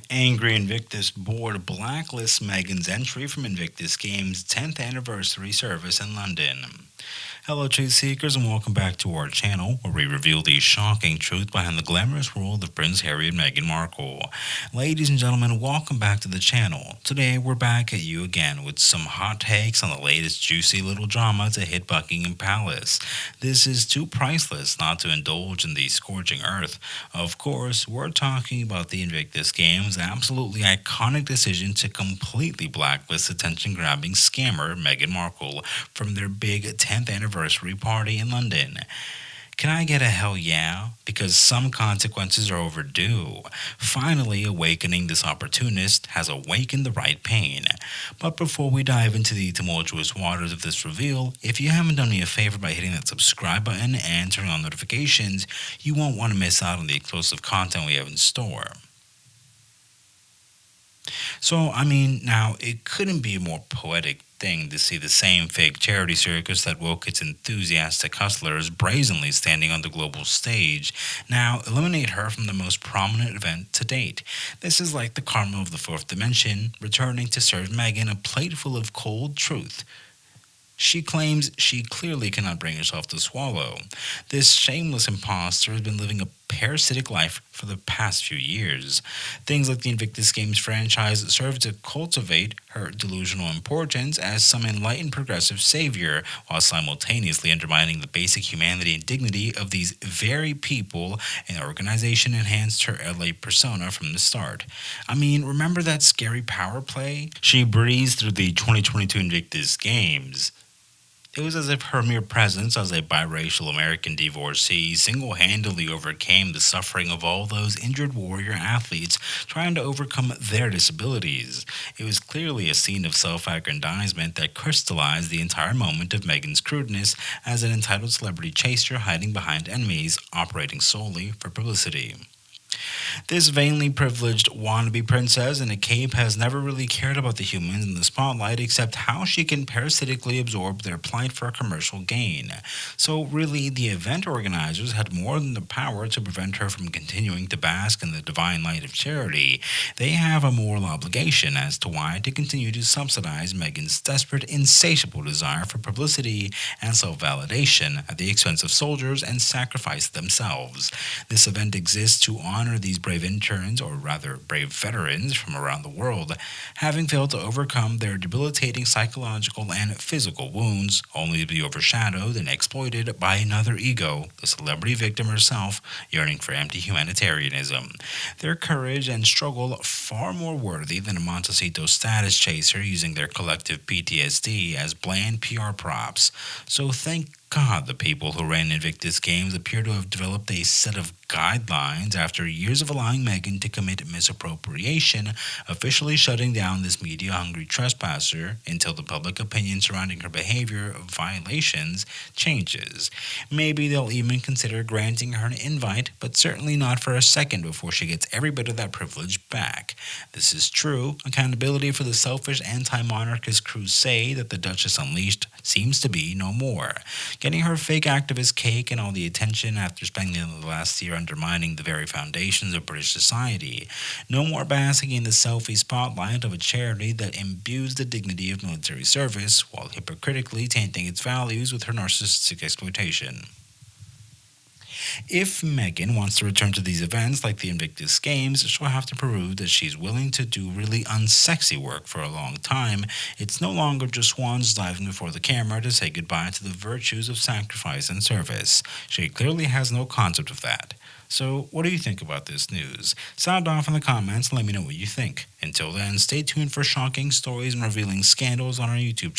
Angry Invictus board blacklists Megan's entry from Invictus Games' 10th anniversary service in London. Hello, truth seekers, and welcome back to our channel where we reveal the shocking truth behind the glamorous world of Prince Harry and Meghan Markle. Ladies and gentlemen, welcome back to the channel. Today, we're back at you again with some hot takes on the latest juicy little drama to hit Buckingham Palace. This is too priceless not to indulge in the scorching earth. Of course, we're talking about the Invictus Games' absolutely iconic decision to completely blacklist attention-grabbing scammer Meghan Markle from their big 10th anniversary party in London. Can I get a hell yeah? Because some consequences are overdue. Finally, awakening this opportunist has awakened the right pain. But before we dive into the tumultuous waters of this reveal, if you haven't done me a favor by hitting that subscribe button and turning on notifications, you won't want to miss out on the exclusive content we have in store. Now, it couldn't be a more poetic thing to see the same fake charity circus that woke its enthusiastic hustlers brazenly standing on the global stage now eliminate her from the most prominent event to date. This is like the karma of the fourth dimension, returning to serve Meghan a plate full of cold truth she claims she clearly cannot bring herself to swallow. This shameless imposter has been living a parasitic life for the past few years. Things like the Invictus Games franchise serve to cultivate her delusional importance as some enlightened progressive savior, while simultaneously undermining the basic humanity and dignity of these very people an organization enhanced her LA persona from the start. Remember that scary power play? She breezed through the 2022 Invictus Games. It was as if her mere presence as a biracial American divorcee single handedly overcame the suffering of all those injured warrior athletes trying to overcome their disabilities. It was clearly a scene of self aggrandizement that crystallized the entire moment of Meghan's crudeness as an entitled celebrity chaser hiding behind enemies operating solely for publicity. This vainly privileged wannabe princess in a cape has never really cared about the humans in the spotlight except how she can parasitically absorb their plight for commercial gain. So, really, the event organizers had more than the power to prevent her from continuing to bask in the divine light of charity. They have a moral obligation as to why to continue to subsidize Meghan's desperate, insatiable desire for publicity and self validation at the expense of soldiers and sacrifice themselves. This event exists to honor these brave interns, or rather brave veterans from around the world, having failed to overcome their debilitating psychological and physical wounds, only to be overshadowed and exploited by another ego, the celebrity victim herself, yearning for empty humanitarianism. Their courage and struggle far more worthy than a Montecito status chaser using their collective PTSD as bland PR props. So thank God the people who ran Invictus Games appear to have developed a set of guidelines after years of allowing Meghan to commit misappropriation, officially shutting down this media-hungry trespasser until the public opinion surrounding her behavior violations changes. Maybe they'll even consider granting her an invite, but certainly not for a second before she gets every bit of that privilege back. This is true. Accountability for the selfish anti-monarchist crusade that the Duchess unleashed seems to be no more. Getting her fake activist cake and all the attention after spending the last year undermining the very foundations of British society. No more basking in the selfie spotlight of a charity that imbues the dignity of military service while hypocritically tainting its values with her narcissistic exploitation. If Meghan wants to return to these events like the Invictus Games, she'll have to prove that she's willing to do really unsexy work for a long time. It's no longer just swans diving before the camera to say goodbye to the virtues of sacrifice and service. She clearly has no concept of that. So, what do you think about this news? Sound off in the comments and let me know what you think. Until then, stay tuned for shocking stories and revealing scandals on our YouTube channel.